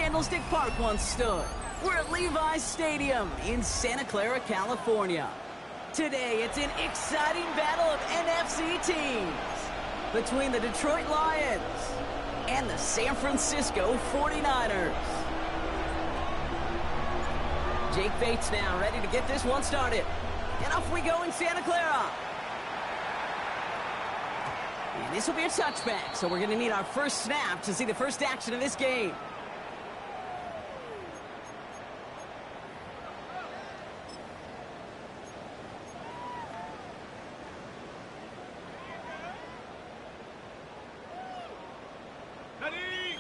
Candlestick Park once stood. We're at Levi's Stadium in Santa Clara, California. Today, it's an exciting battle of NFC teams between the Detroit Lions and the San Francisco 49ers. Jake Bates now ready to get this one started. And off we go in Santa Clara. And this will be a touchback, so we're going to need our first snap to see the first action of this game.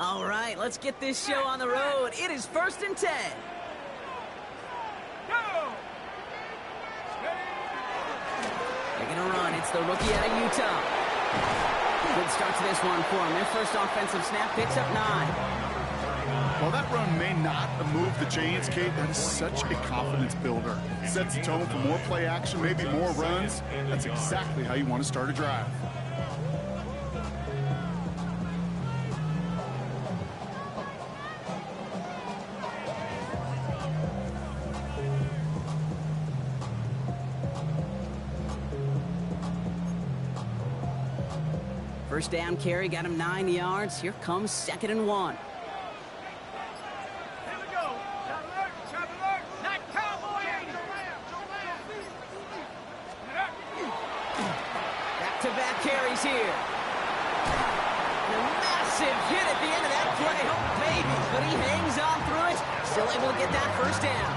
All right, let's get this show on the road. It is 1st and 10. They're going to run. It's the rookie out of Utah. Good start to this one for him. Their first offensive snap picks up 9. Well, that run may not have moved the chains, Kate. That is such a confidence builder. Sets the tone for more play action, maybe more runs. That's exactly how you want to start a drive. First down carry, got him 9 yards. Here comes 2nd and 1. Here we go. Trap alert. Not Cowboy 80. Back-to-back carries here. And a massive hit at the end of that play. Oh, baby. But he hangs on through it. Still able to get that first down.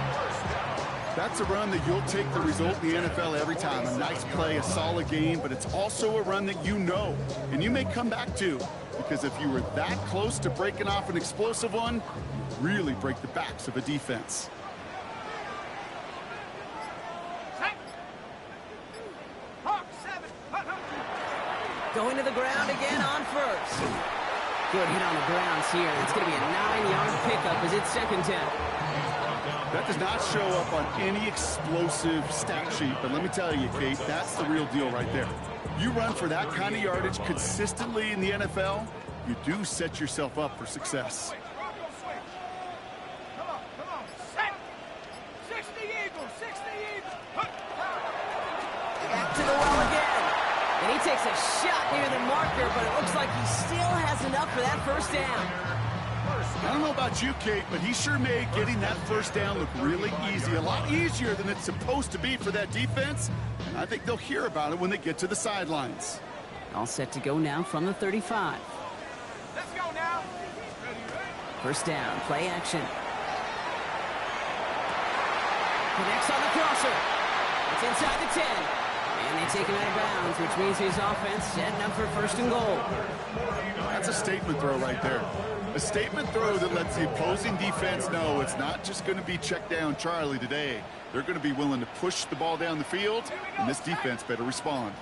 That's a run that you'll take the result in the NFL every time. A nice play, a solid game, but it's also a run that you know, and you may come back to, because if you were that close to breaking off an explosive one, you really break the backs of a defense. Going to the ground again on first. Good hit on the grounds here. It's going to be a 9-yard pickup as it's 2nd down. That does not show up on any explosive stat sheet, but let me tell you, Kate, that's the real deal right there. You run for that kind of yardage consistently in the NFL, you do set yourself up for success. Come on. Set. 60 Eagles. Back to the well again. And he takes a shot near the marker, but it looks like he still has enough for that first down. I don't know about you, Kate, but he sure made getting that first down look really easy. A lot easier than it's supposed to be for that defense. And I think they'll hear about it when they get to the sidelines. All set to go now from the 35. Let's go now. First down, play action. Connects on the crosser. It's inside the 10. And they take him out of bounds, which means his offense setting up for 1st and goal. That's a statement throw right there. A statement throw that lets the opposing defense know it's not just going to be check down Charlie today. They're going to be willing to push the ball down the field, and this defense better respond.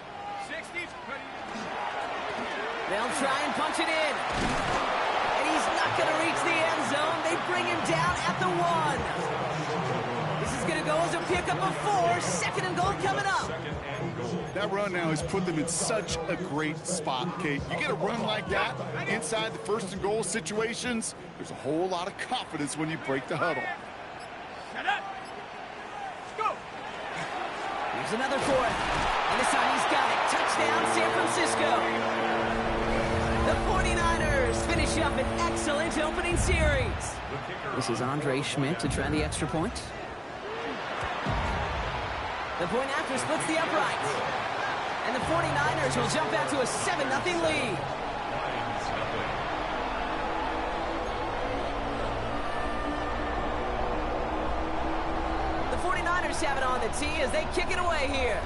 60. They'll try and punch it in. And he's not going to reach the end zone. They bring him down at the 1. This is going to go as a pickup of 4. 2nd and goal coming up. That run now has put them in such a great spot, Kate. You get a run like that inside the 1st and goal situations, there's a whole lot of confidence when you break the huddle. Shut up. Go. Here's another 4th. And this time he's got it. Touchdown, San Francisco. The 49ers finish up an excellent opening series. This is Andre Schmidt to try the extra point. The point after splits the uprights. And the 49ers will jump out to a 7-0 lead. The 49ers have it on the tee as they kick it away here.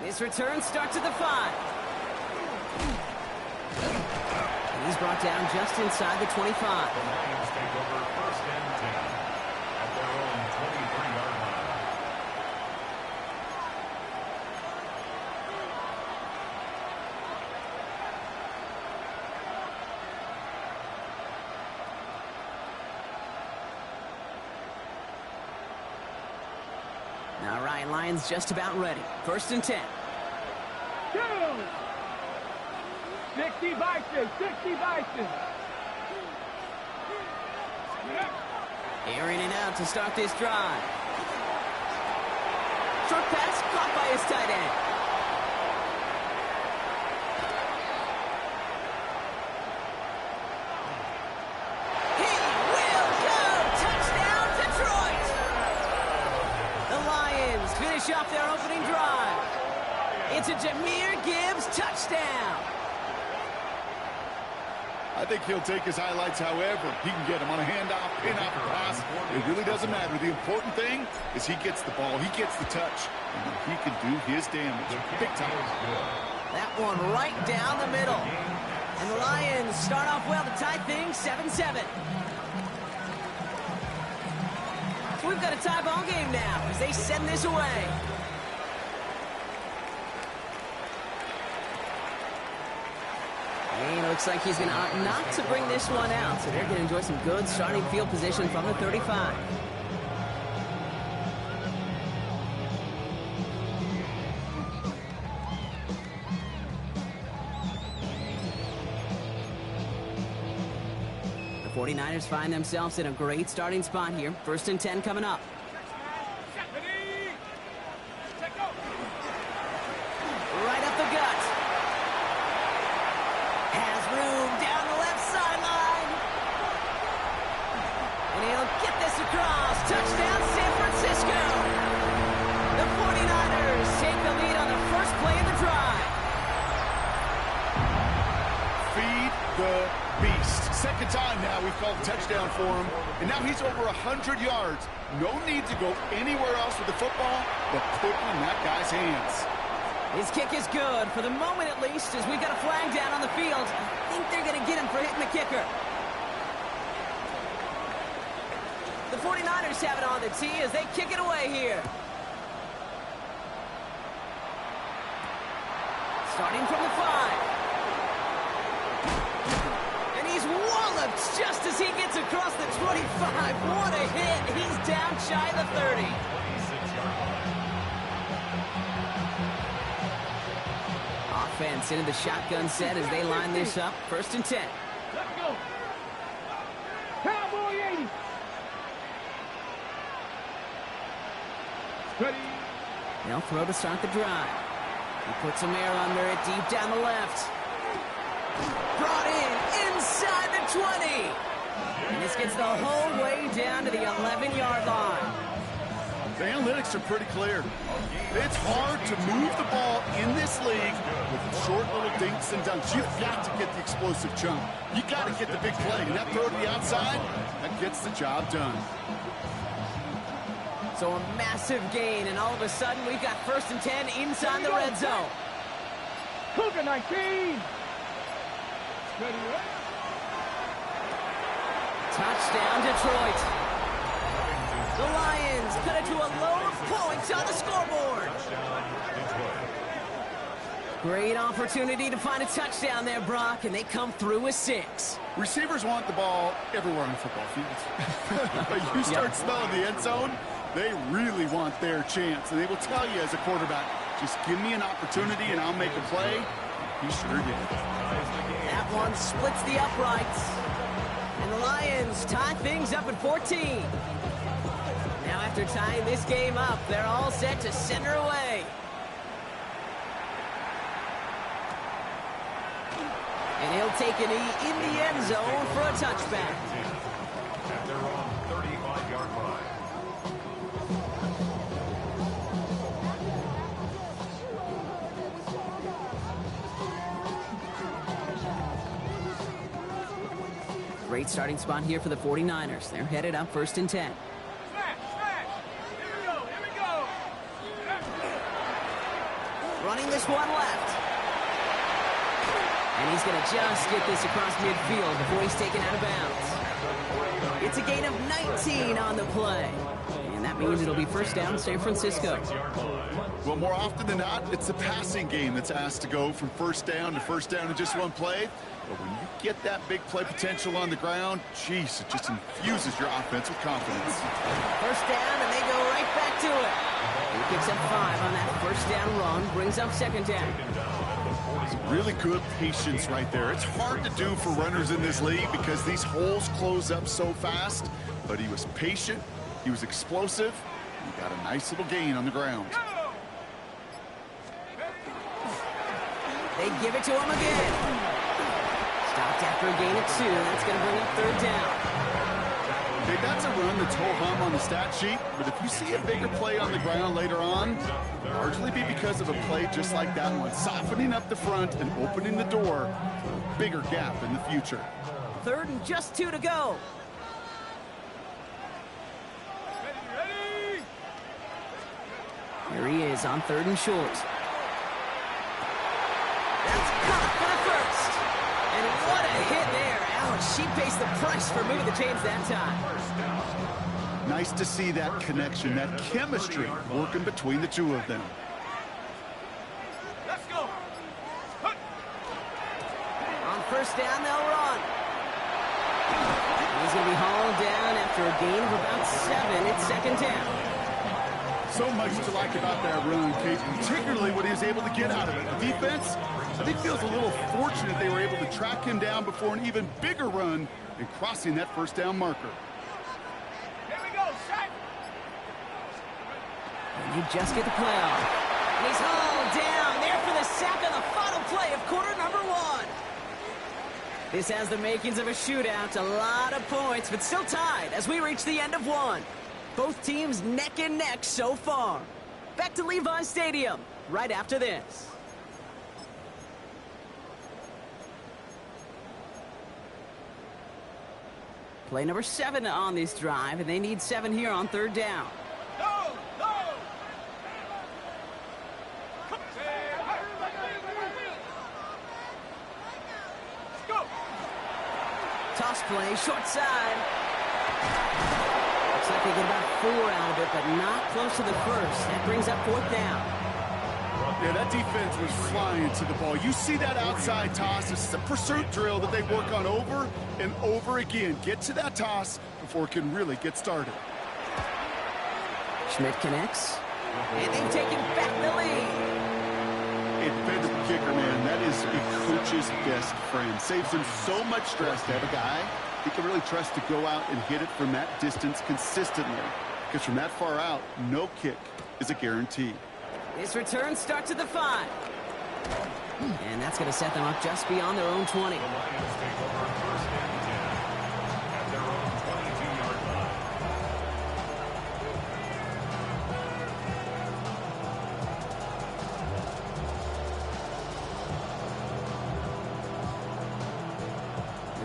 This return starts at the 5. And he's brought down just inside the 25. All right, Lions just about ready. 1st and 10. 60 Vices, 60 Vices. Airing it out to start this drive. Short pass caught by his tight end. He will go! Touchdown, Detroit! The Lions finish off their opening drive. It's a Jahmyr Gibbs touchdown. I think he'll take his highlights however he can get him on a handoff, pin-off, pass. It really doesn't matter. The important thing is he gets the ball, he gets the touch, and he can do his damage. Big time. That one right down the middle. And the Lions start off well to tie things 7-7. So we've got a tie ball game now as they send this away. And it looks like he's going to opt not to bring this one out. So they're going to enjoy some good starting field position from the 35. The 49ers find themselves in a great starting spot here. 1st and 10 coming up. Right up the gut. Has room down the left sideline. And he'll get this across. Touchdown, San Francisco. The 49ers take the lead on the first play of the drive. Feed the beast. Second time now we've called a touchdown for him. And now he's over 100 yards. No need to go anywhere else with the football, but put it in that guy's hands. His kick is good, for the moment at least, as we got a flag down on the field. I think they're going to get him for hitting the kicker. The 49ers have it on the tee as they kick it away here. Starting from the 5. And he's walloped just as he gets across the 25. What a hit. He's down shy of the 30. Offense into the shotgun set as they line this up. 1st and 10. Let's go. Cowboy 80. Ready. They'll throw to start the drive. He puts some air under it deep down the left. Brought in inside the 20. And this gets the whole way down to the 11-yard line. The analytics are pretty clear. It's hard to move the ball in this league with short little dinks and dunks. You've got to get the explosive chunk. You got to get the big play. And that throw to the outside, that gets the job done. So a massive gain, and all of a sudden we've got 1st and 10 inside the red zone. Cougar 19. Ready. Touchdown, Detroit. The Lions cut it to a load of points on the scoreboard. Great opportunity to find a touchdown there, Brock, and they come through with 6. Receivers want the ball everywhere on the football field. But you start smelling the end zone, they really want their chance. And they will tell you as a quarterback, just give me an opportunity and I'll make a play. He sure did. That one splits the uprights. And the Lions tie things up at 14. Now after tying this game up, they're all set to send her away. And he'll take a knee in the end zone for a touchback. At their own 35-yard line. Great starting spot here for the 49ers. They're headed up 1st and 10. Smash. Here we go. Running this one left. And he's going to just get this across midfield before he's taken out of bounds. It's a gain of 19 on the play. And that means it'll be 1st down, San Francisco. Well, more often than not, it's the passing game that's asked to go from 1st down to 1st down in just one play. But when you get that big play potential on the ground, geez, it just infuses your offense with confidence. 1st down, and they go right back to it. He picks up 5 on that 1st down run, brings up 2nd down. Really good patience right there. It's hard to do for runners in this league because these holes close up so fast. But he was patient. He was explosive. He got a nice little gain on the ground. They give it to him again. Stopped after a gain of 2. That's going to bring up 3rd down. Okay, that's a run that's ho-hum on the stat sheet, but if you see a bigger play on the ground later on, largely be because of a play just like that one, softening up the front and opening the door for a bigger gap in the future. 3rd and just 2 to go. Here he is on 3rd and short. That's caught for the first. And what a hit there. Ouch, she pays the price for moving the chains that time. Nice to see that connection, that chemistry working between the two of them. Let's go. On 1st down, they'll run. He's going to be hauled down after a gain of about 7. It's 2nd down. So much to like about that run, Kate, particularly what he was able to get out of it. The defense, I think, feels a little fortunate they were able to track him down before an even bigger run and crossing that 1st down marker. Here we go, shot. And you just get the play off. And he's hauled down there for the sack on the final play of quarter number 1. This has the makings of a shootout. A lot of points, but still tied as we reach the end of 1. Both teams neck and neck so far. Back to Levi Stadium right after this. Play number 7 on this drive, and they need 7 here on 3rd down. No, no. Let's go. Toss play, short side. Looks like they get about 4 out of it, but not close to the first. That brings up 4th down. Yeah, that defense was flying to the ball. You see that outside toss. This is a pursuit drill that they work on over and over again. Get to that toss before it can really get started. Schmidt connects, and they've taken back the lead. A defensive kicker, man, that is a coach's best friend. Saves him so much stress to have a guy he can really trust to go out and hit it from that distance consistently. Because from that far out, no kick is a guarantee. This return starts at the 5. And that's going to set them up just beyond their own 20. The Lions take over 1st and 10 at their own 22-yard line.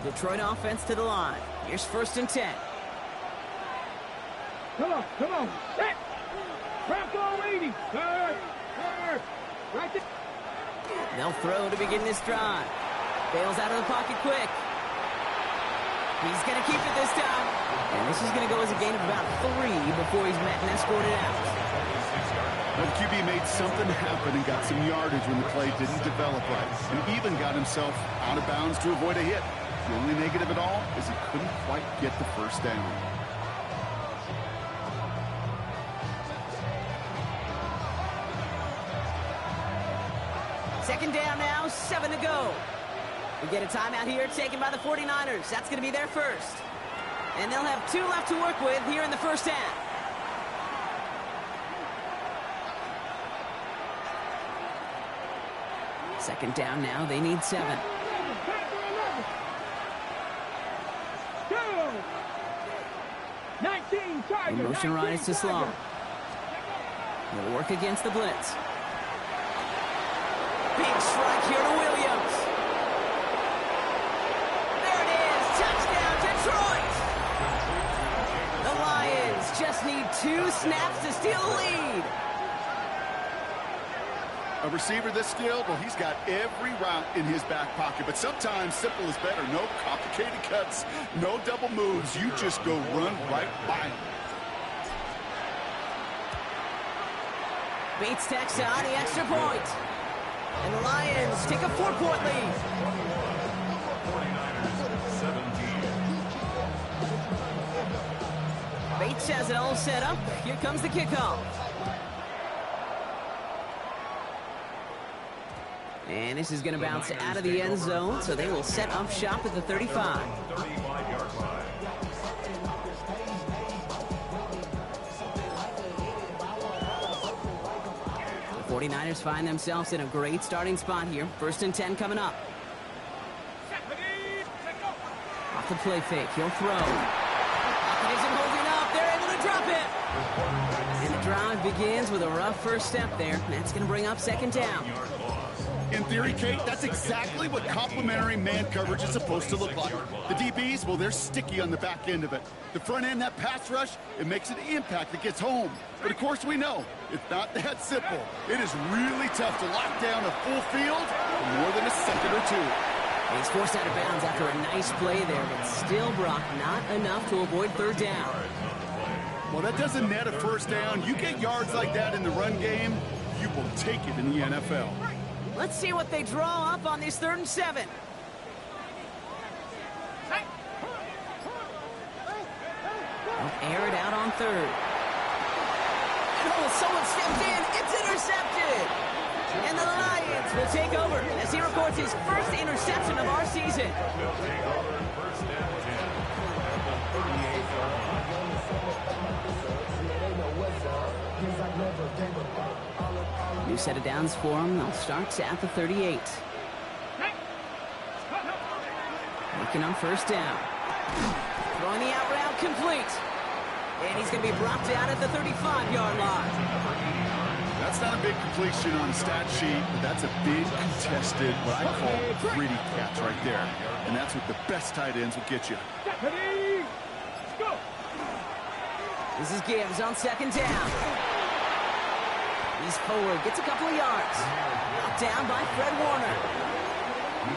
The Detroit offense to the line. Here's 1st and 10. Come on, set. Crack on 80. Third. Right there. They'll throw to begin this drive. Bails out of the pocket quick. He's going to keep it this time. And this is going to go as a gain of about 3 before he's met and escorted out. But the QB made something happen and got some yardage when the play didn't develop right. And even got himself out of bounds to avoid a hit. The only negative at all is he couldn't quite get the 1st down. Second down now, 7 to go. We get a timeout here taken by the 49ers. That's going to be their first. And they'll have 2 left to work with here in the 1st half. Second down now, they need 7. In motion right is to Sloan. He'll work against the blitz. Big strike here to Williams. There it is. Touchdown, Detroit. The Lions just need 2 snaps to steal the lead. A receiver this skilled, well, he's got every route in his back pocket. But sometimes simple is better. No complicated cuts, no double moves. You just go run right by him. Bates tacks on the extra point. And the Lions take a 4-point lead. 49ers 17. Bates has it all set up. Here comes the kickoff. And this is going to bounce out of the end zone, so they will set up shop at the 35. 35-yard line. The 49ers find themselves in a great starting spot here. 1st and 10 coming up. Off the play fake, he'll throw. Pocket isn't holding up, they're able to drop it. And the drive begins with a rough first step there. That's going to bring up 2nd down. In theory, Kate, that's exactly what complementary man coverage is supposed to look like. The DBs, well, they're sticky on the back end of it. The front end, that pass rush, it makes an impact that gets home. But of course we know, it's not that simple. It is really tough to lock down a full field for more than a second or two. He's forced out of bounds after a nice play there, but still, Brock, not enough to avoid 3rd down. Well, that doesn't net a 1st down. You get yards like that in the run game, you will take it in the NFL. Let's see what they draw up on this 3rd and 7. They'll air it out on 3rd. And oh, someone stepped in. It's intercepted. And the Lions will take over as he records his 1st interception of our season. They'll take over 1st and 10 at the 38-yard line. New set of downs for him. They'll start at the 38. Looking on 1st down. Throwing the out route complete. And he's going to be brought down at the 35-yard line. That's not a big completion on the stat sheet, but that's a big contested, what I call gritty catch right there. And that's what the best tight ends will get you. This is Gibbs on 2nd down. He's forward, gets a couple of yards. Knocked down by Fred Warner.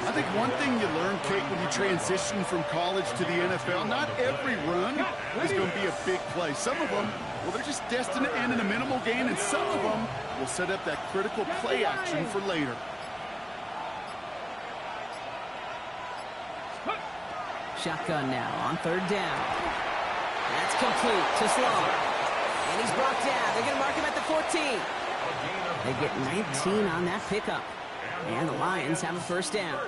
I think one thing you learn, Kate, when you transition from college to the NFL, not every run is going to be a big play. Some of them, well, they're just destined to end in a minimal gain, and some of them will set up that critical play action for later. Shotgun now on 3rd down. That's complete to Slaw. And he's brought down. They're going to mark him at the 14. They get 19 on that pickup. And the Lions have a 1st down.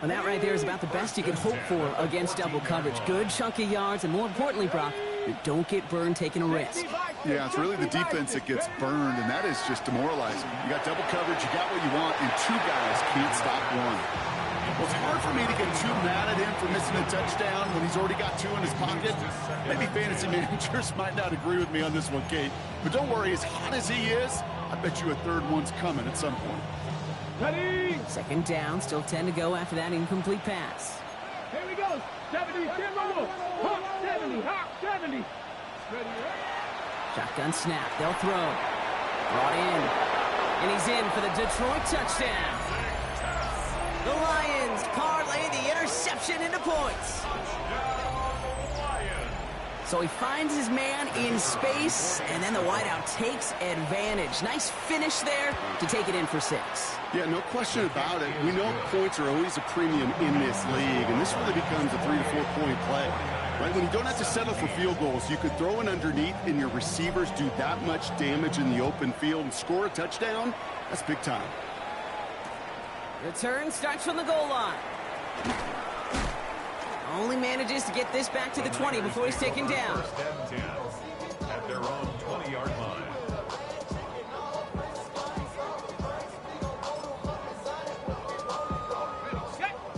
Well, that right there is about the best you can hope for against double coverage. Good chunky yards, and more importantly, Brock, you don't get burned taking a risk. Yeah, it's really the defense that gets burned, and that is just demoralizing. You got double coverage, you got what you want, and 2 guys can't stop one. Well, it's hard for me to get too mad at him for missing a touchdown when he's already got 2 in his pocket. Maybe fantasy managers might not agree with me on this one, Kate. But don't worry, as hot as he is, I bet you a 3rd one's coming at some point. Ready? 2nd down, still 10 to go after that incomplete pass. Here we go. 70, 10 more. Hawk 70, Hawk 70. Ready? Shotgun snap, they'll throw. Brought in. And he's in for the Detroit touchdown. The Lions parlay the interception into points. So he finds his man in space, and then the wideout takes advantage. Nice finish there to take it in for 6. Yeah, no question about it. We know points are always a premium in this league, and this really becomes a 3 to 4 point play. Right? When you don't have to settle for field goals, you could throw it underneath, and your receivers do that much damage in the open field and score a touchdown. That's big time. Return starts from the goal line. Only manages to get this back to the 20 before he's taken down. 1st and 10 at their own 20-yard line.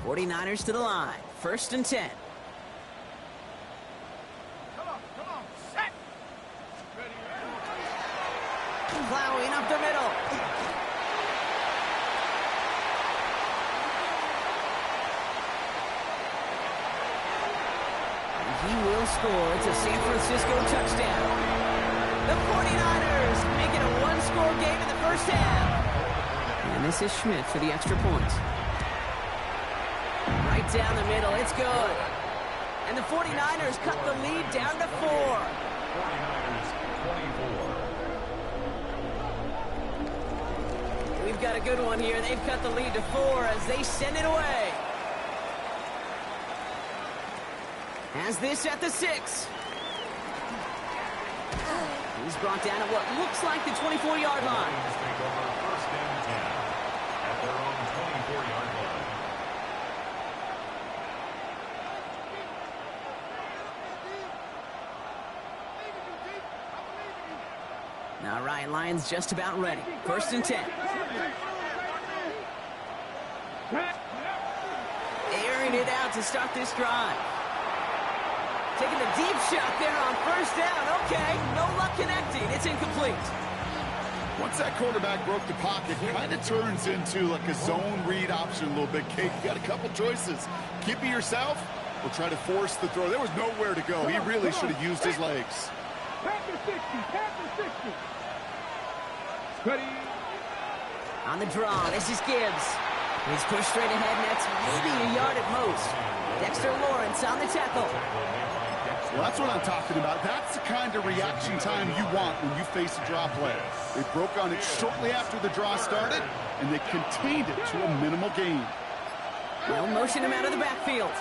49ers to the line. 1st and 10. Come on, set. Plowing up the middle. He will score. It's a San Francisco touchdown. The 49ers make it a one-score game in the 1st half. And this is Schmidt for the extra point. Right down the middle. It's good. And the 49ers cut the lead down to 4. 49ers 24. We've got a good one here. They've cut the lead to 4 as they send it away. Has this at the 6. He's brought down at what looks like the 24-yard line. Take over 1st and 10 All right, Lions just about ready. 1st and 10. Airing it out to start this drive. Taking a deep shot there on 1st down. Okay, no luck connecting. It's incomplete. Once that quarterback broke the pocket, kind of turns into like a zone read option a little bit. Kate, you got a couple choices. Keep it yourself or try to force the throw. There was nowhere to go. He really should have used his legs. Panther 60, Panther 60. Ready. On the draw, this is Gibbs. He's pushed straight ahead, and that's maybe a yard at most. Dexter Lawrence on the tackle. Well, that's what I'm talking about. That's the kind of reaction time you want when you face a draw play. They broke on it shortly after the draw started, and they contained it to a minimal gain. They'll motion him out of the backfield.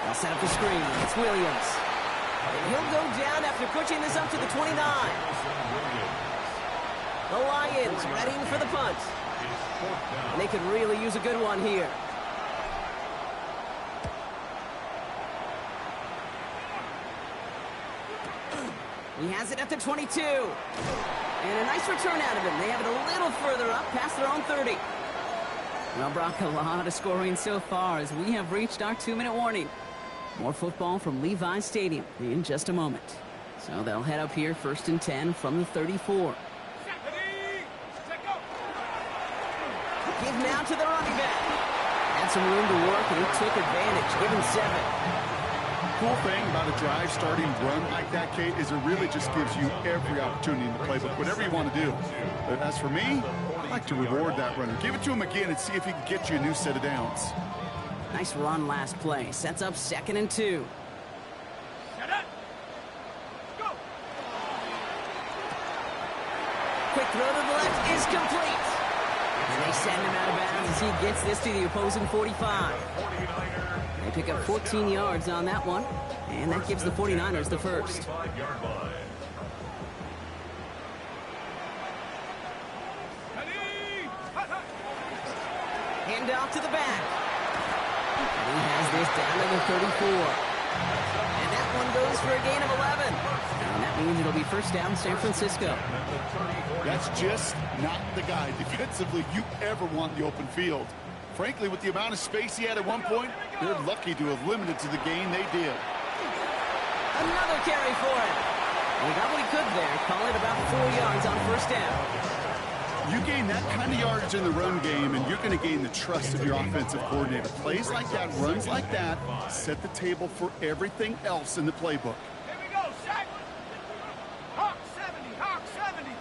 They'll set up the screen. It's Williams. And he'll go down after pushing this up to the 29. The Lions readying for the punt. And they could really use a good one here. He has it at the 22. And a nice return out of him. They have it a little further up past their own 30. Well, Brock, a lot of scoring so far as we have reached our 2-minute warning. More football from Levi's Stadium in just a moment. So they'll head up here 1st and 10 from the 34. Give now to the running back. Had some room to work, and he took advantage. Give him 7. Cool thing about a drive starting run like that, Kate, is it really just gives you every opportunity in the playbook, whatever you want to do. But as for me, I like to reward that runner. Give it to him again and see if he can get you a new set of downs. Nice run last play. Sets up 2nd and 2. Quick throw to the left is complete. And they send him out of bounds as he gets this to the opposing 45. They pick up 14 yards on that one, and that gives the 49ers the first. Hand off to the back. And he has this down to the 34. And that one goes for a gain of 11. And that means it'll be 1st down San Francisco. That's just not the guy defensively you ever want in the open field. Frankly, with the amount of space he had at one point, they're lucky to have limited to the gain they did. Another carry for him. He got what he could there. Call it about 4 yards on 1st down. You gain that kind of yardage in the run game, and you're going to gain the trust of your offensive coordinator. Plays like that, runs like that, set the table for everything else in the playbook. Here we go, Shaq. Hawk 70, Hawk 70.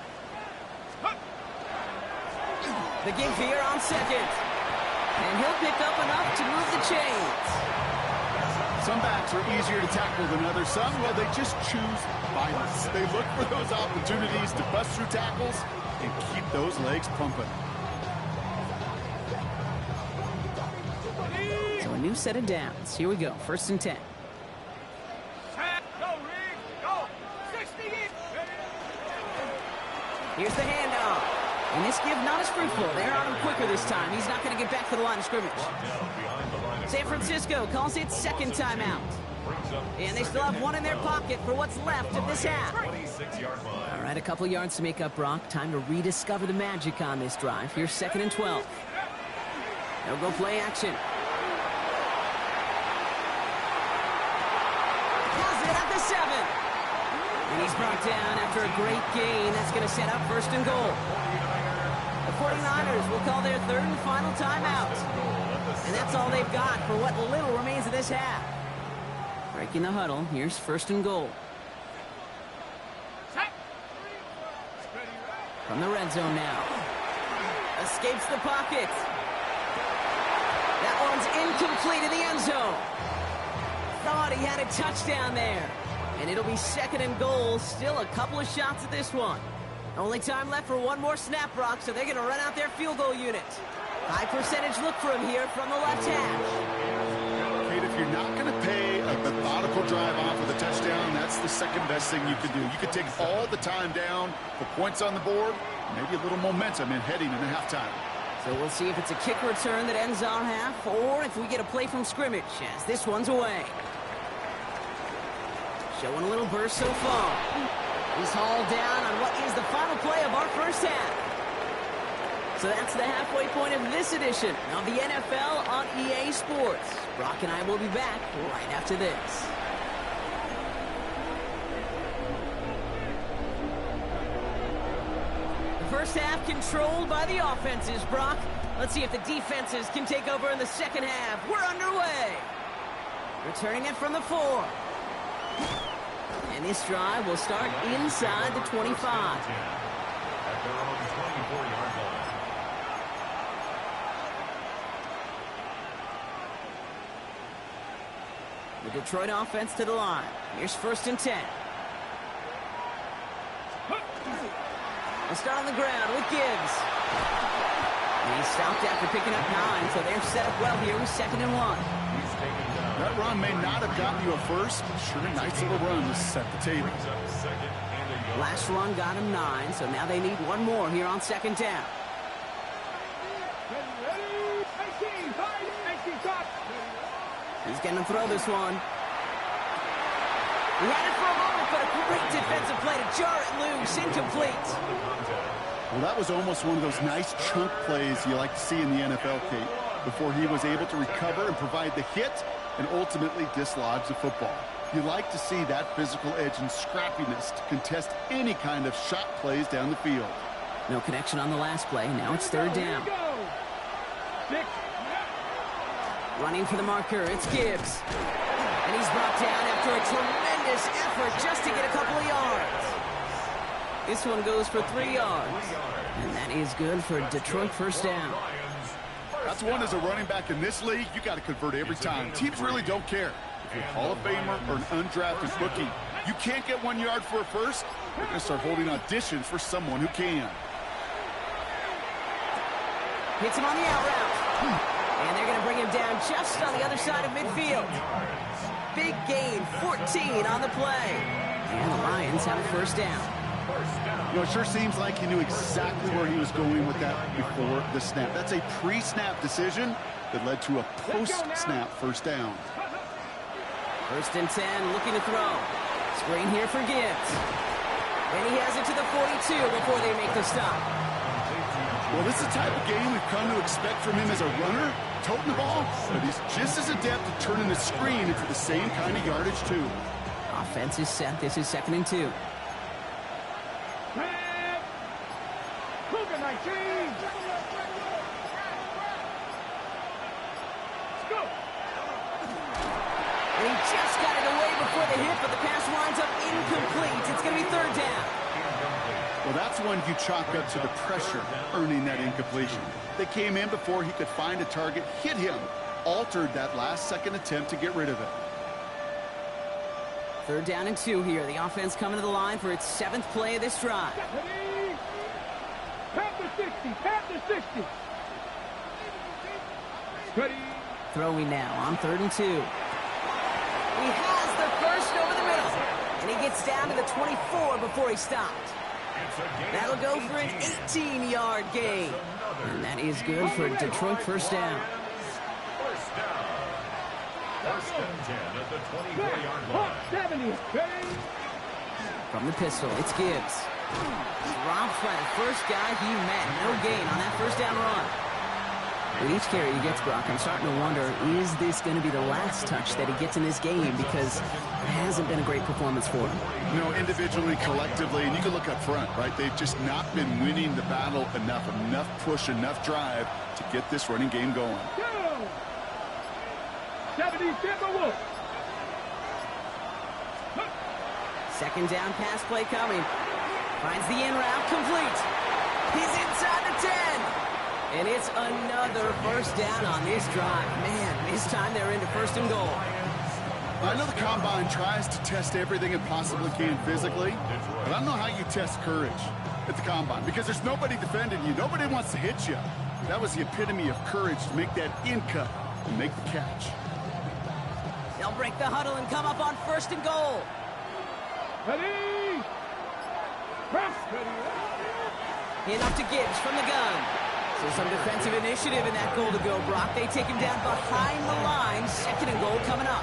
The give here on 2nd. And he'll pick up enough to move the chains. Some backs are easier to tackle than others. Some, well, they just choose violence. They look for those opportunities to bust through tackles and keep those legs pumping. So a new set of downs. Here we go. 1st and 10. Go, Reed. Go. 60. Here's the handoff. And this give not as fruitful. They're on him quicker this time. He's not going to get back to the line of scrimmage. San Francisco calls it 2nd timeout. And they still have one in their pocket for what's left of this half. All right, a couple yards to make up, Brock. Time to rediscover the magic on this drive. Here's 2nd and 12. They'll go play action. Has it at the 7. And he's brought down after a great gain. That's going to set up 1st and goal. The 49ers will call their 3rd and final timeout. And that's all they've got for what little remains of this half. Breaking the huddle, here's 1st and goal. From the red zone now. Escapes the pocket. That one's incomplete in the end zone. Thought he had a touchdown there. And it'll be 2nd and goal. Still a couple of shots at this one. Only time left for one more snap, Brock, so they're going to run out their field goal unit. High percentage look for him here from the left hash. Kate, if you're not going to pay a methodical drive off with a touchdown, that's the second best thing you can do. You can take all the time down, the points on the board, maybe a little momentum in heading into halftime. So we'll see if it's a kick return that ends our half, or if we get a play from scrimmage as this one's away. Showing a little burst so far. He's hauled down on what is the final play of our first half. So that's the halfway point of this edition of the NFL on EA Sports. Brock and I will be back right after this. The first half controlled by the offenses, Brock. Let's see if the defenses can take over in the second half. We're underway. Returning it from the 4. And this drive will start inside the 25. At their own 24-yard line. The Detroit offense to the line. Here's 1st and 10. They'll start on the ground with Gibbs. And he's stopped after picking up 9, so they're set up well here with 2nd and 1. He's taken down. That run may not have gotten you a first, but sure a nice little run to set the table. Brings up 2nd and a yard. Last run got him 9, so now they need one more here on 2nd down. He's going to throw this one. He had it for a moment, but a great defensive play to jar it loose. Incomplete. Well, that was almost one of those nice chunk plays you like to see in the NFL, Kate, before he was able to recover and provide the hit and ultimately dislodge the football. You like to see that physical edge and scrappiness to contest any kind of shot plays down the field. No connection on the last play. Now it's 3rd down. Running for the marker, it's Gibbs. And he's brought down after a tremendous effort just to get a couple of yards. This one goes for 3 yards. And that is good for Detroit 1st down. That's one as a running back in this league, you got to convert every time. Teams really don't care. If you're a Hall of Famer or an undrafted rookie, you can't get 1 yard for a first, they're going to start holding auditions for someone who can. Hits him on the out route. And they're going to bring him down just on the other side of midfield. Big gain, 14 on the play. And the Lions have a 1st down. You know, it sure seems like he knew exactly where he was going with that before the snap. That's a pre-snap decision that led to a post-snap 1st down. 1st and 10, looking to throw. Screen here for Gibbs. And he has it to the 42 before they make the stop. Well, this is the type of game we've come to expect from him as a runner, toting the ball, but he's just as adept at turning the screen into the same kind of yardage, too. Offense is set. This is 2nd and 2. And he just got it away before the hit, but the pass winds up incomplete. It's going to be 3rd down. Well, that's when you chalk up to the pressure, earning that incompletion. They came in before he could find a target, hit him, altered that last-second attempt to get rid of it. 3rd down and 2 here. The offense coming to the line for its 7th play of this drive. Throwing now on 3rd and 2. He has the first over the middle. And he gets down to the 24 before he stopped. That'll go for an 18-yard gain. And that is good for Detroit 1st down. 1st and 10 at the 24-yard line. From the pistol, it's Gibbs. Dropped by the first guy he met. No gain on that 1st down run. With each carry he gets, Brock, I'm starting to wonder, is this going to be the last touch that he gets in this game? Because it hasn't been a great performance for him. You know, individually, collectively, and you can look up front, right? They've just not been winning the battle enough push, enough drive to get this running game going. 2nd down pass play coming. Finds the in route complete. He's inside the 10. And it's another 1st down on this drive. Man, this time they're into 1st and goal. I know the Combine tries to test everything it possibly can physically, but I don't know how you test courage at the Combine because there's nobody defending you. Nobody wants to hit you. That was the epitome of courage to make that in cut and make the catch. They'll break the huddle and come up on 1st and goal. Enough to Gibbs from the gun. So some defensive initiative in that goal to go, Brock. They take him down behind the line. 2nd and goal coming up.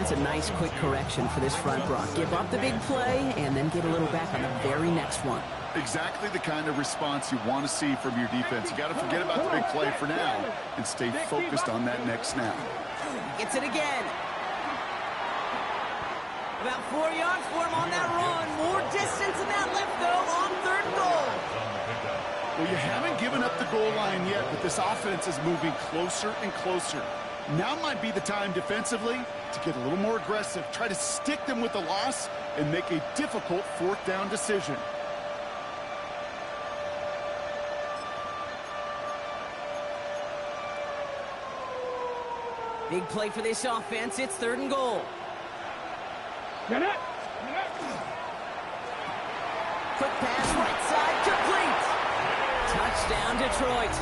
That's a nice quick correction for this front, Brock. Give up the big play and then get a little back on the very next one. Exactly the kind of response you want to see from your defense. You got to forget about the big play for now and stay focused on that next snap. Gets it again. About 4 yards for him on that run. More distance than that left, though, on 3rd and goal. Well, you haven't given up the goal line yet, but this offense is moving closer and closer. Now might be the time defensively to get a little more aggressive, try to stick them with the loss, and make a difficult 4th down decision. Big play for this offense. It's 3rd and goal. Get it. Quick pass, right side, complete. Touchdown, Detroit.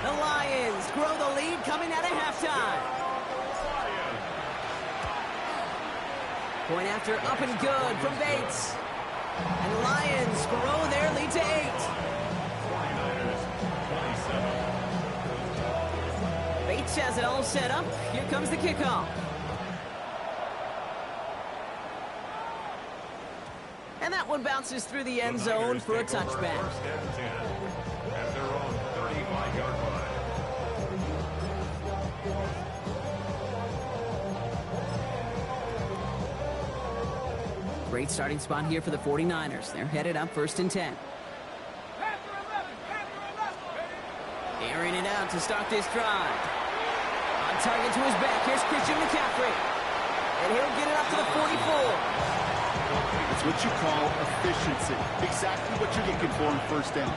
The Lions grow the lead coming out of halftime. Point after up and good from Bates. And the Lions grow their lead to 8. 49ers, 27. Bates has it all set up. Here comes the kickoff. And that one bounces through the end zone for a touchback. First and 10 at their own 35-yard line. Great starting spot here for the 49ers. They're headed up 1st and 10. Airing it out to start this drive. On target to his back. Here's Christian McCaffrey. And he'll get it up to the 44. It's what you call efficiency. Exactly what you're looking for in 1st down.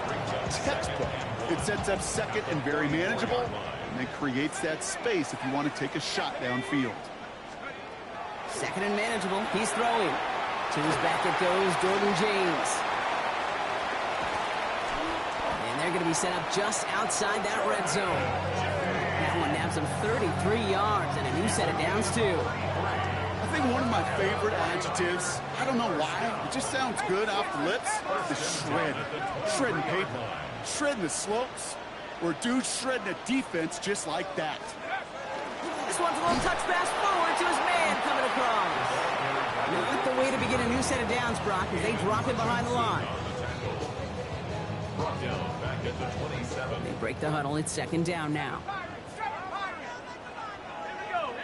Textbook. It sets up 2nd and very manageable, and then creates that space if you want to take a shot downfield. 2nd and manageable. He's throwing. To his back it goes, Jordan James. And they're going to be set up just outside that red zone. That one nabs him 33 yards and a new set of downs, too. I think one of my favorite adjectives, I don't know why, it just sounds good off the lips, is shred. Shredding paper. Shredding the slopes. Or dude shredding a defense just like that. This one's a little touch pass forward to his man coming across. Not the way to begin a new set of downs, Brock, as they drop it behind the line. Brought down back at the 27. They break the huddle. It's 2nd down now. Here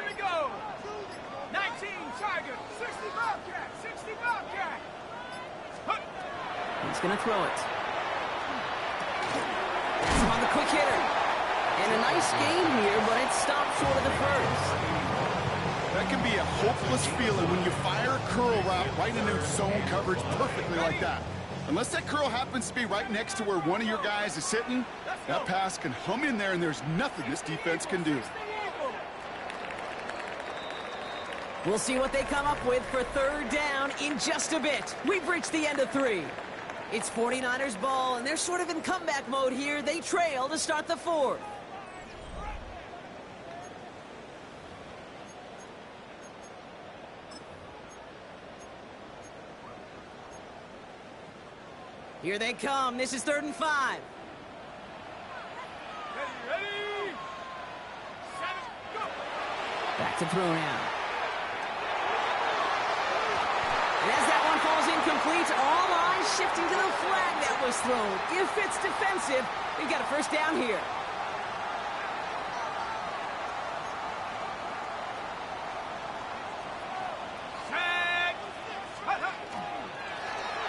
we go. 19 Tiger, 60 Bobcat, 60 Bobcat. He's going to throw it. That's him on the quick hitter. And a nice game here, but it stopped short of the 1st. That can be a hopeless feeling when you fire a curl route right into zone coverage perfectly like that. Unless that curl happens to be right next to where one of your guys is sitting, that pass can hum in there and there's nothing this defense can do. We'll see what they come up with for 3rd down in just a bit. We've reached the end of 3. It's 49ers ball, and they're sort of in comeback mode here. They trail to start the 4th. Here they come. This is 3rd and 5. Ready, set, go. Back to throw now. And as that one falls incomplete, all eyes shifting to the flag that was thrown. If it's defensive, we've got a 1st down here.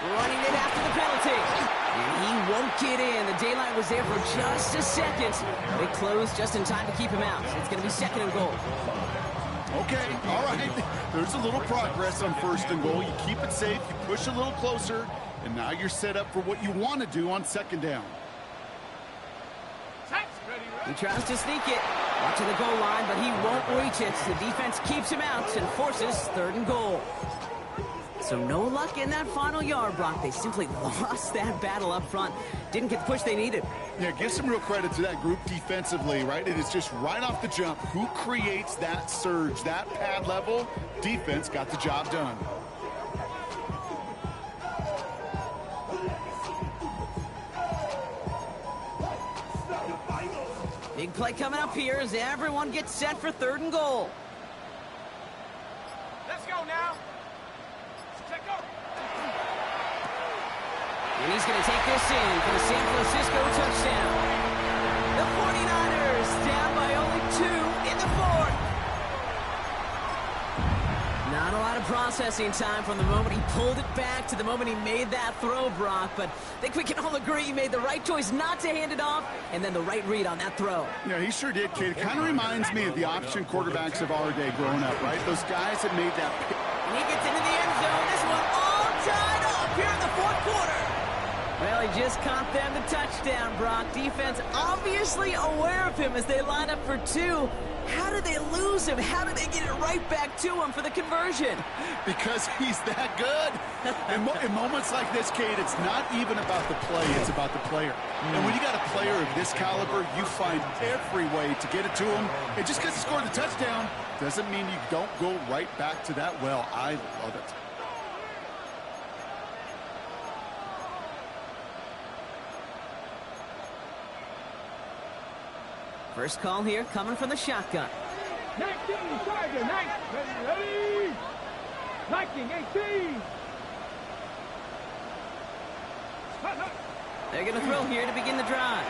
Running it after the penalty. And he won't get in. The daylight was there for just a second. They closed just in time to keep him out. It's going to be 2nd and goal. Okay, all right. There's a little progress on 1st and goal. You keep it safe, you push a little closer, and now you're set up for what you want to do on 2nd down. He tries to sneak it up to the goal line, but he won't reach it. The defense keeps him out and forces 3rd and goal. So no luck in that final yard, Brock. They simply lost that battle up front. Didn't get the push they needed. Yeah, give some real credit to that group defensively, right? It is just right off the jump. Who creates that surge, that pad level? Defense got the job done. Big play coming up here as everyone gets set for 3rd and goal. go now. Check go. And he's going to take this in for the San Francisco touchdown. The 49ers down by only 2 in the fourth. Not a lot of processing time from the moment he pulled it back to the moment he made that throw, Brock. But I think we can all agree he made the right choice not to hand it off, and then the right read on that throw. Yeah, he sure did, Kate. It kind of reminds me of the option quarterbacks of our day growing up, right? Those guys that made that pick. And he gets into the end zone. This one all tied up here in the fourth quarter. Well, he just caught them the touchdown, Brock. Defense obviously aware of him as they line up for 2. How did they lose him? How did they get it right back to him for the conversion? Because he's that good. In moments like this, Kate, it's not even about the play, it's about the player. And when you got a player of this caliber, you find every way to get it to him. And just because he scored the touchdown doesn't mean you don't go right back to that well. I love it. First call here coming from the shotgun. 19, Tiger, 19, ready? 19, 18. They're going to throw here to begin the drive.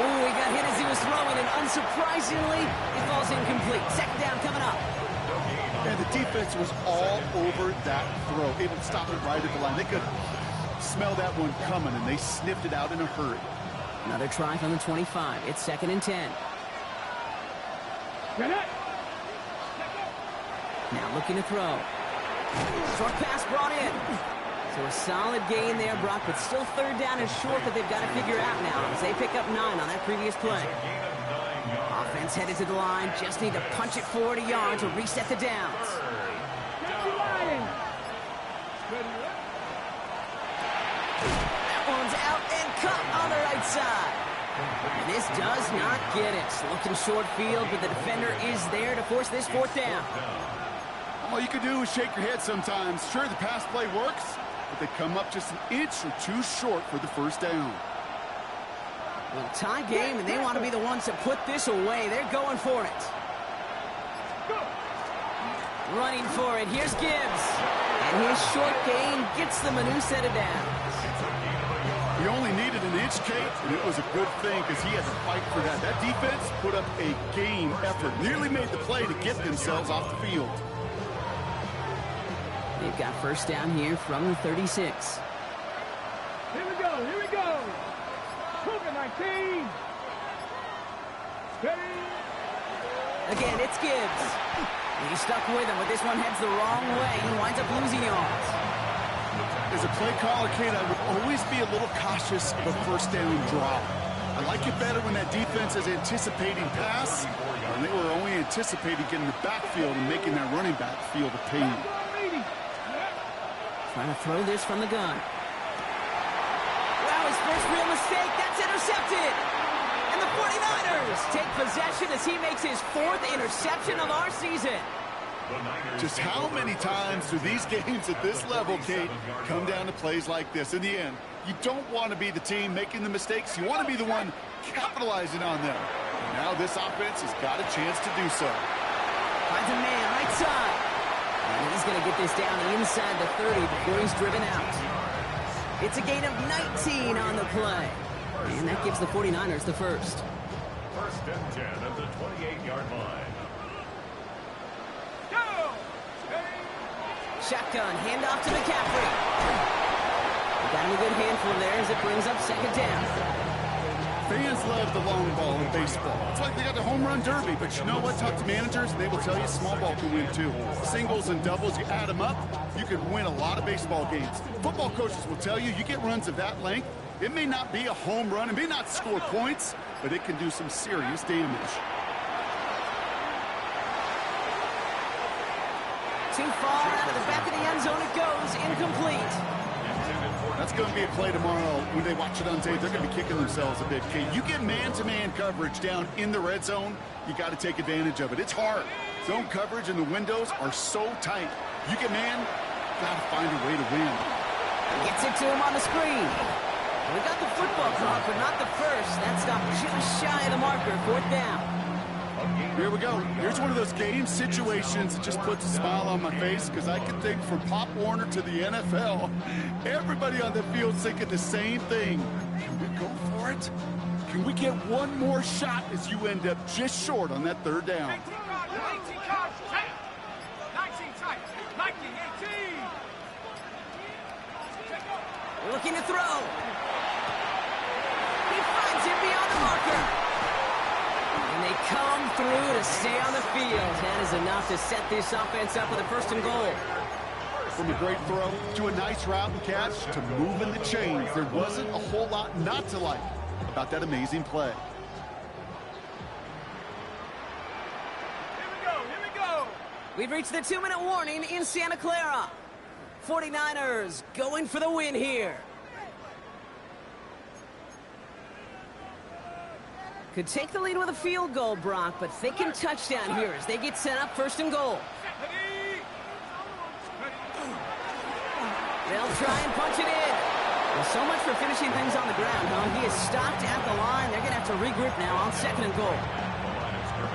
Oh, he got hit as he was throwing, and unsurprisingly, it falls incomplete. Second down coming up. And the defense was all over that throw, able to stop it right at the line. They could smell that one coming, and they sniffed it out in a hurry. Another try from the 25. It's 2nd and 10. Now looking to throw. Short pass brought in. So a solid gain there, Brock, but still 3rd down and short that they've got to figure out now as they pick up 9 on that previous play. Offense headed to the line. Just need to punch it forward a yard to reset the downs. That one's out and cut on the right side. And this does not get it. Looking short field, but the defender is there to force this 4th down. All you can do is shake your head sometimes. Sure, the pass play works, but they come up just an inch or 2 short for the 1st down. Well, tie game, and they want to be the ones to put this away. They're going for it. Running for it. Here's Gibbs. And his short gain gets them a new set of downs. He only needed an inch, Kate, and it was a good thing because he had to fight for that. That defense put up a game effort. Nearly made the play to get themselves off the field. They've got 1st down here from the 36. Here we go, here we go. Cougar 19. Steady. Again, it's Gibbs. He's stuck with him, but this one heads the wrong way. He winds up losing yards. As a play caller, Kate, I would always be a little cautious of a 1st down drop. I like it better when that defense is anticipating pass, and they were only anticipating getting the backfield and making that running back feel the pain. Trying to throw this from the gun. Wow, his first real mistake. That's intercepted. And the 49ers take possession as he makes his 4th interception of our season. Just how many times do these games at this level, Kate, come down to plays like this? In the end, you don't want to be the team making the mistakes. You want to be the one capitalizing on them. Now this offense has got a chance to do so. Finds a man right side. And he's going to get this down inside the 30 before he's driven out. It's a gain of 19 on the play. And that gives the 49ers the 1st. 1st and 10 at the 28-yard line. Shotgun, handoff to McCaffrey. Got him a good handful there as it brings up 2nd down. Fans love the long ball in baseball. It's like they got the home run derby, but you know what? Talk to managers, and they will tell you small ball can win too. Singles and doubles, you add them up, you can win a lot of baseball games. Football coaches will tell you, you get runs of that length, it may not be a home run, it may not score points, but it can do some serious damage. Too far out of the back of the end zone it goes, incomplete. That's going to be a play tomorrow. When they watch it on tape, they're going to be kicking themselves a bit. Kate, you get man-to-man coverage down in the red zone, you got to take advantage of it. It's hard. Zone coverage and the windows are so tight. You get man, got to find a way to win. Gets it to him on the screen. We got the football clock, but not the first. That stopped just shy of the marker, 4th down. Here we go. Here's one of those game situations that just puts a smile on my face because I can think from Pop Warner to the NFL, everybody on the field thinking the same thing. Can we go for it? Can we get one more shot as you end up just short on that third down? 18 cards, 10. 19 tight. 19, 18. Looking to throw. He finds him beyond the marker. And they come through to stay on the field. That is enough to set this offense up with a first and goal. From a great throw to a nice route and catch to moving the chains, there wasn't a whole lot not to like about that amazing play. Here we go. We've reached the 2-minute warning in Santa Clara. 49ers going for the win here. Could take the lead with a field goal, Brock, but thinking touchdown here as they get set up first and goal. They'll try and punch it in. Well, so much for finishing things on the ground, huh? He is stopped at the line. They're going to have to regroup now on second and goal.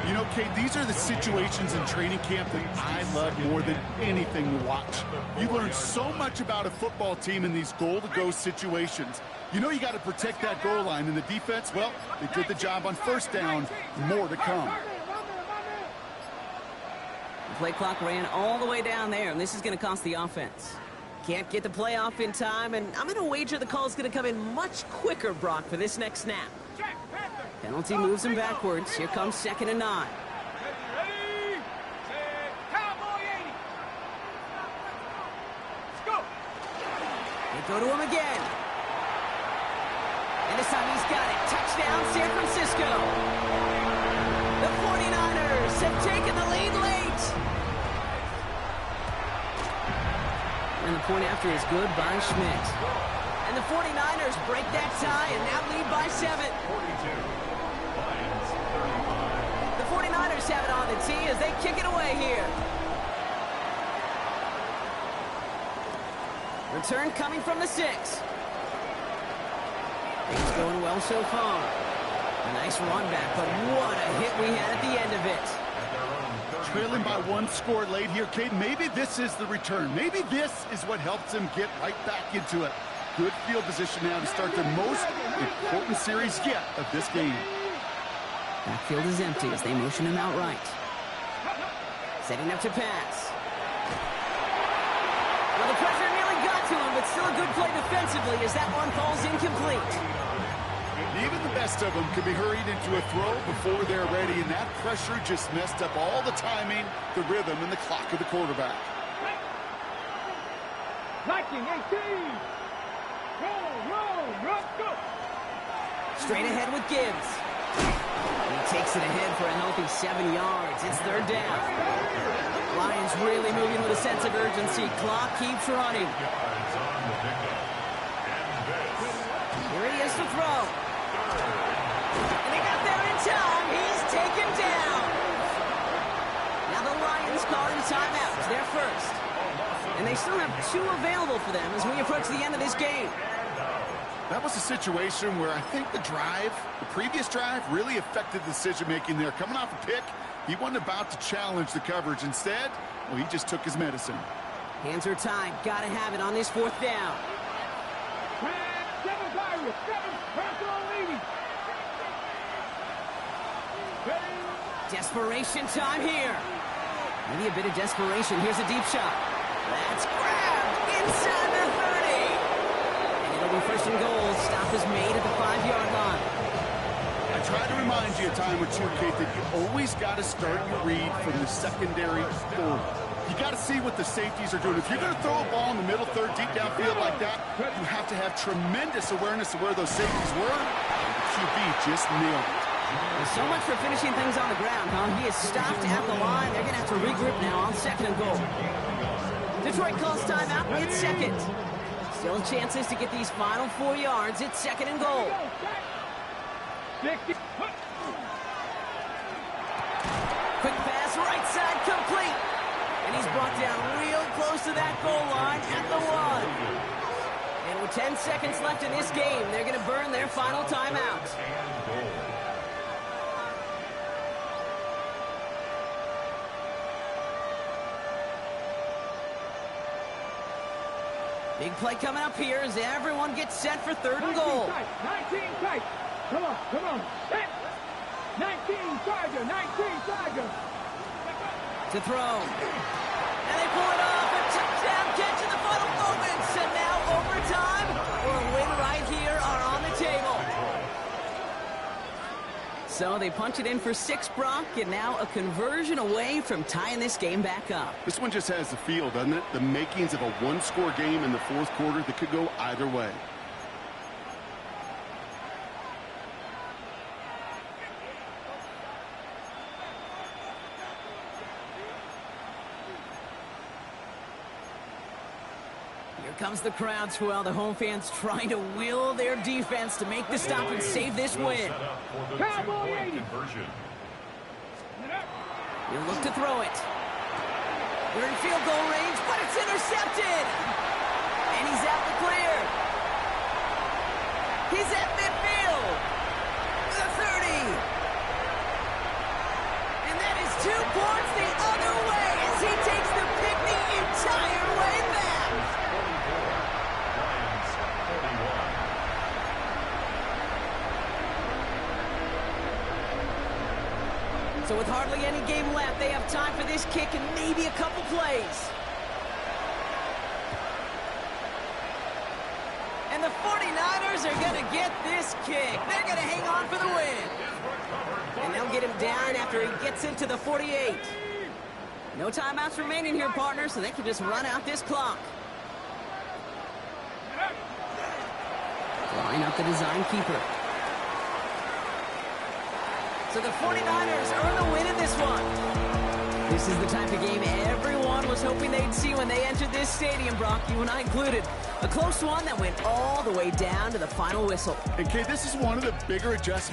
You know, Kate, these are the situations in training camp that I love more than anything to watch. You learn so much about a football team in these goal-to-go situations. You know you got to protect that goal line, and the defense, well, they did the job on first down. More to come. The play clock ran all the way down there, and this is going to cost the offense. Can't get the play off in time, and I'm going to wager the call is going to come in much quicker, Brock, for this next snap. Penalty moves him backwards. Here comes 2nd and 9. Ready? Set. Cowboy 80. Let's go. They go to him again. And this time he's got it. Touchdown, San Francisco. The 49ers have taken the lead late. And the point after is good by Schmidt. And the 49ers break that tie and now lead by 7. The 49ers have it on the tee as they kick it away here. Return coming from the 6. Things going well so far. A nice run back, but what a hit we had at the end of it. Trailing by 1 score late here, Kate. Maybe this is the return. Maybe this is what helps them get right back into it. Good field position now to start their most important series yet of this game. Backfield is empty as they motion him outright. Setting up to pass. Well, the pressure nearly got to him, but still a good play defensively as that one falls incomplete. Even the best of them could be hurried into a throw before they're ready, and that pressure just messed up all the timing, the rhythm, and the clock of the quarterback. 19, 18. Roll, go. Straight ahead with Gibbs. He takes it ahead for a healthy 7 yards. It's 3rd down. Lions really moving with a sense of urgency. Clock keeps running. Here he is to throw. And they got there in time. He's taken down. Now the Lions call him timeout. They're first. And they still have 2 available for them as we approach the end of this game. That was a situation where I think the previous drive, really affected the decision-making there. Coming off a pick, he wasn't about to challenge the coverage. Instead, well, he just took his medicine. Hands are tied. Got to have it on this 4th down. 7 Pirates, 7, personal leading. Desperation time here. Maybe a bit of desperation. Here's a deep shot. That's grabbed inside the 30. And it'll be first and goal. Stop is made at the 5-yard line. I try to remind you a time or two, Kate, that you always got to start your read from the secondary forward. You got to see what the safeties are doing. If you're going to throw a ball in the middle third, deep downfield like that, you have to have tremendous awareness of where those safeties were. The QB just nailed it. Well, so much for finishing things on the ground, huh? He is stopped at the line. They're going to have to regroup now on 2nd and goal. Detroit calls timeout. It's 2nd. Still chances to get these final 4 yards. It's 2nd and goal. Quick pass, right side, complete. And he's brought down real close to that goal line at the 1. And with 10 seconds left in this game, they're going to burn their final timeout. Big play coming up here as everyone gets set for third and goal. 19 tight. Come on, come on. Set. 19 Charger, 19 Charger. To throw. And they pull it off. A touchdown catch in the final moments. And now overtime or a win right here are on the table. So they punch it in for 6, Brock, and now a conversion away from tying this game back up. This one just has the feel, doesn't it? The makings of a one-score game in the fourth quarter that could go either way. Here comes the crowd swell. The home fans trying to will their defense to make the stop and save this win. Cowboy 80. Conversion. He'll look to throw it. They're in field goal range, but it's intercepted. And he's out the clear. He's at midfield. The 30. And that is 2 points the other way as he takes the pick the entire way back. Lions 41. So with hardly any game left, they have time for this kick and maybe a couple plays. And the 49ers are going to get this kick. They're going to hang on for the win. And they'll get him down after he gets into the 48. No timeouts remaining here, partner, so they can just run out this clock. Line up the design keeper. So the 49ers earn the win in this one. This is the type of game everyone was hoping they'd see when they entered this stadium, Brock, you and I included. A close one that went all the way down to the final whistle. And Kay, this is one of the bigger adjustments